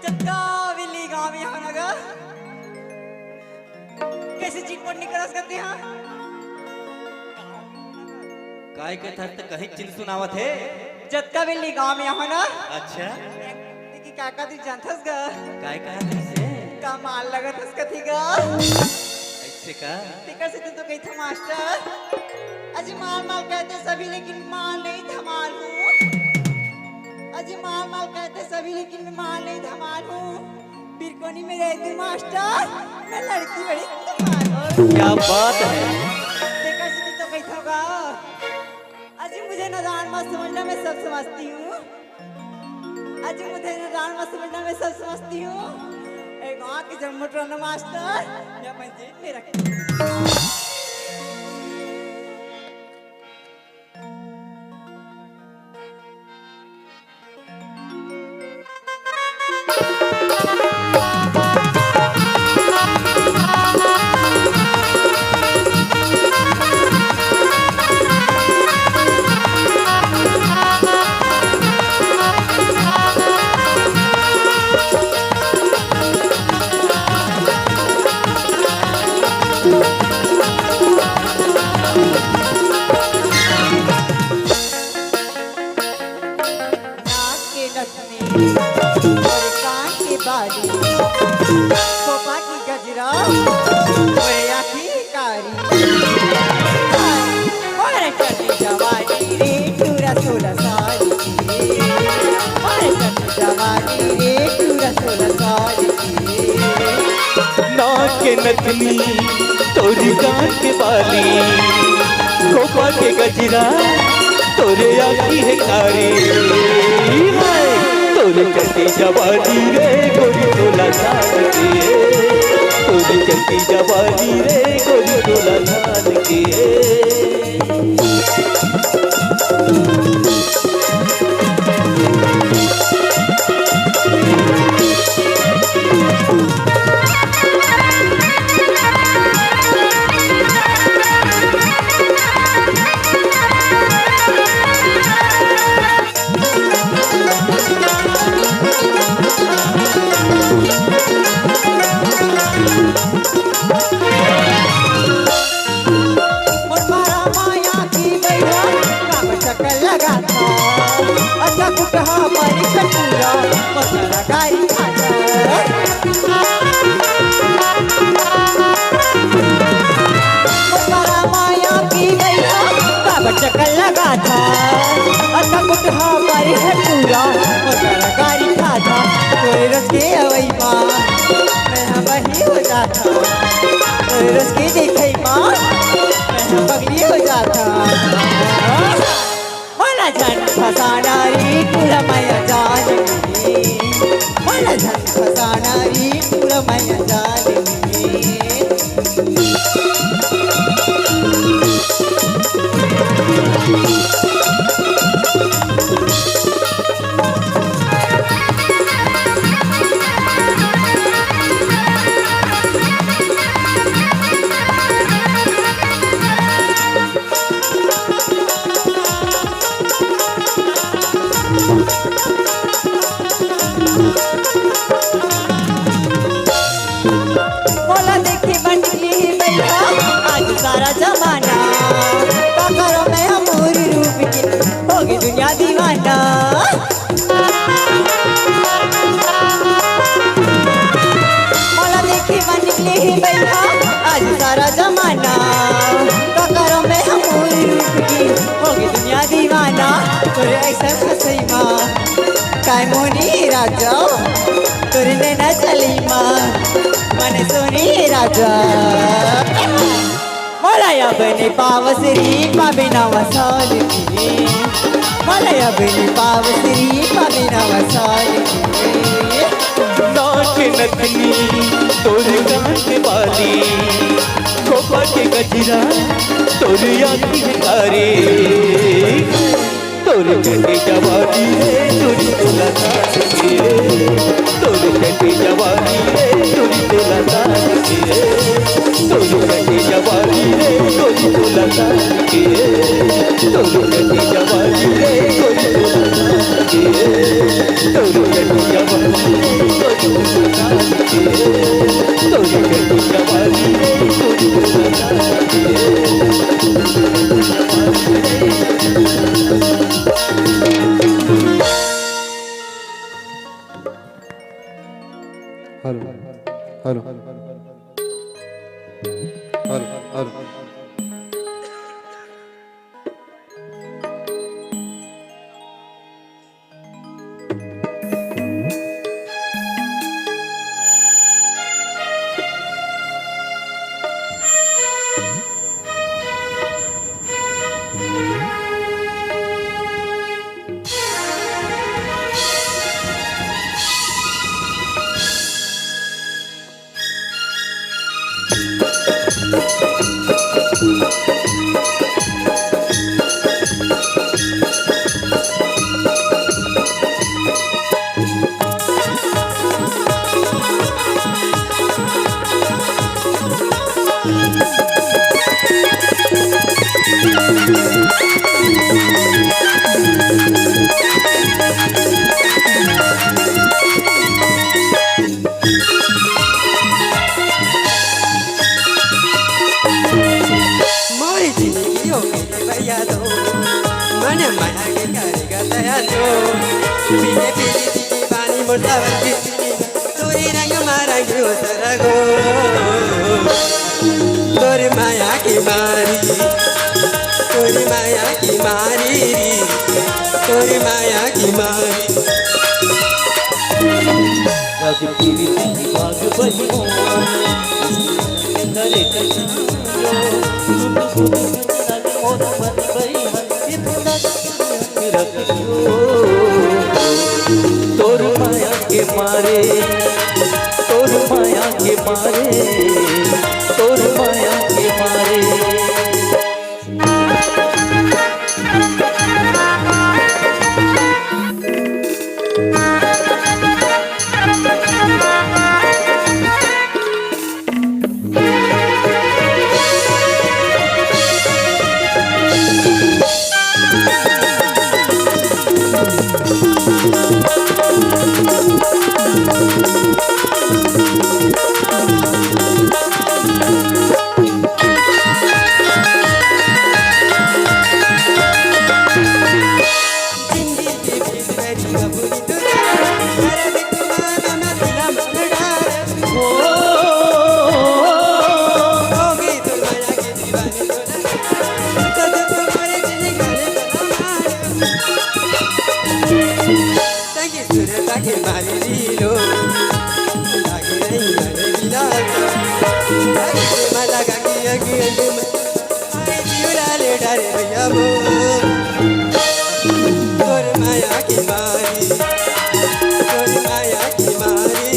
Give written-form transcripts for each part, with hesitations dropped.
चक्का बिल्ली गाँव में यहाँ नगा कैसे चिटपट निकल सकते हैं काय के थर तक कहीं चिन सुनावत है। चक्का बिल्ली गाँव में यहाँ ना अच्छा देखी काका तू जानथस गा काय कहा तुमसे का माल लगत हस कथी गा ऐसे का टिकर से तो कही था मास्टर अजी माल माल कहते सभी लेकिन माल नहीं धमाल हूँ अजी माल माल कहते सभी लेकिन मैं माल नहीं धमाल हूँ बिरकोनी में रहती मास्टर मैं लड़की बड़ी धमाल हूँ क्या बात है। टिकर से तो कही था अजी मुझे नादान मत समझना मैं सब समझती हूँ अजी मुझे नादान मत समझना मैं सब समझती हूँ एक गाँव की जम्मट रहना मास्टर मैं अपने जेब में रखती हूँ खोपा की गजरा और चली जवानी रे टूरा 16 साल की और चली जवानी रे टूरा 16 साल की नाक के नथनी तोरी कान के बाली खोपा के गजरा तोरे आँखी है कारी तोरे चलती जवानी रे गोरी 16 साल की तोरे चलती जवानी रे गोरी 16 साल की चक्कर लगा था अच्छा कुछ हमारी है पूरा मगर गाड़ी था कोई रस के अवई माँ मैं वही हो जाता कोई रस के देखे माँ मैं बगली हो जाता मला जान फसाना री पूरा माया जान मला जान फसाना री पूरा माया जान बोला देखी बंडली बैठा आज सारा जमाना का करो मैं अमूर रूप की होगी दुनिया दीवाना बोला देखी बंडली बैठा आज सारा जमाना का करो मैं अमूर रूप की होगी दुनिया दीवाना तोरे ऐसा फसई माँ काय मोनी राजा तोरे लेना चली माँ मन सोनी राजा मलया बनी पावसरी पाबिना वसाल की मलया बनी पावसरी पाबिना वसाल की नाक नथनी तोरे कान के बाली खोपा के गजरा तोरे आँखी है कारी तोरे चलती जवानी रे तोरी 16 साल की तोरे चलती जवानी रे तोरी 16 साल की तोरे चलती जवानी रे तोरी 16 साल की तोरे चलती जवानी रे तोरी 16 साल की तोरे चलती जवानी रे तोरी कटी जवानी रे तोरी हेलो हेलो हेलो हेलो मोरी जिंदगी हो गई भैया दो मन माया के करेगा दया दो पीने पीली दीदी पानी मुर्दा बंदी तोरी रंग मारेंगे वो सरगो तोरी माया की मारी तोरी माया की मारी तोरी माया की मारी जग पीरी तेरी बाग बहियो करे तोर माया के मारे तोर माया के मारे तोर माया के मारे माया की मारी तोरी माया की मारी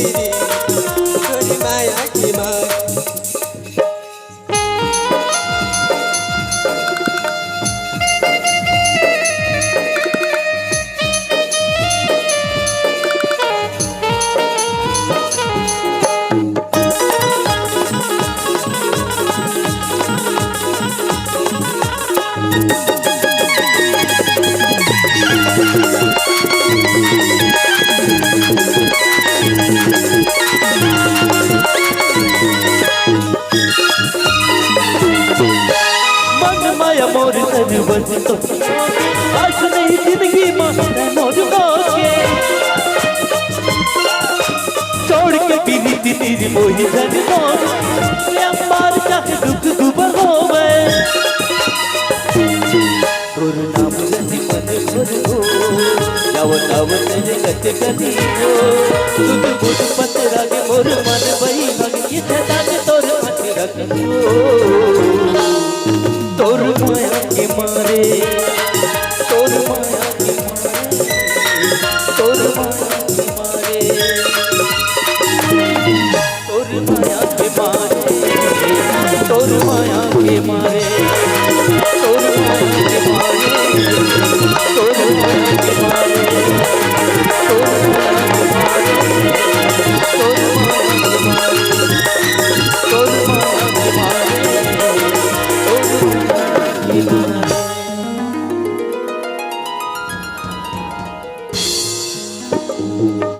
तोरी माया की मारी मोर सरबत तो आज नहीं जिंदगी मोर के छोड़ के पीनी तेरी मोही जन मोर अंबार चाहे दुख दुबर होवे तोर नाम जति मन भर हो जाव नाव तेरे कच कदी हो तुझ बुझ पतरा के मोर मन बही भग ये दान तोर मत रखो तोर माया के मारे तोर माया के मारे तोर माया के मारे तोर माया के मारे तोर माया के मारे तोर माया के मारे तोर माया के मारे तोर माया के मारे तोर माया के मारे तोर माया के मारे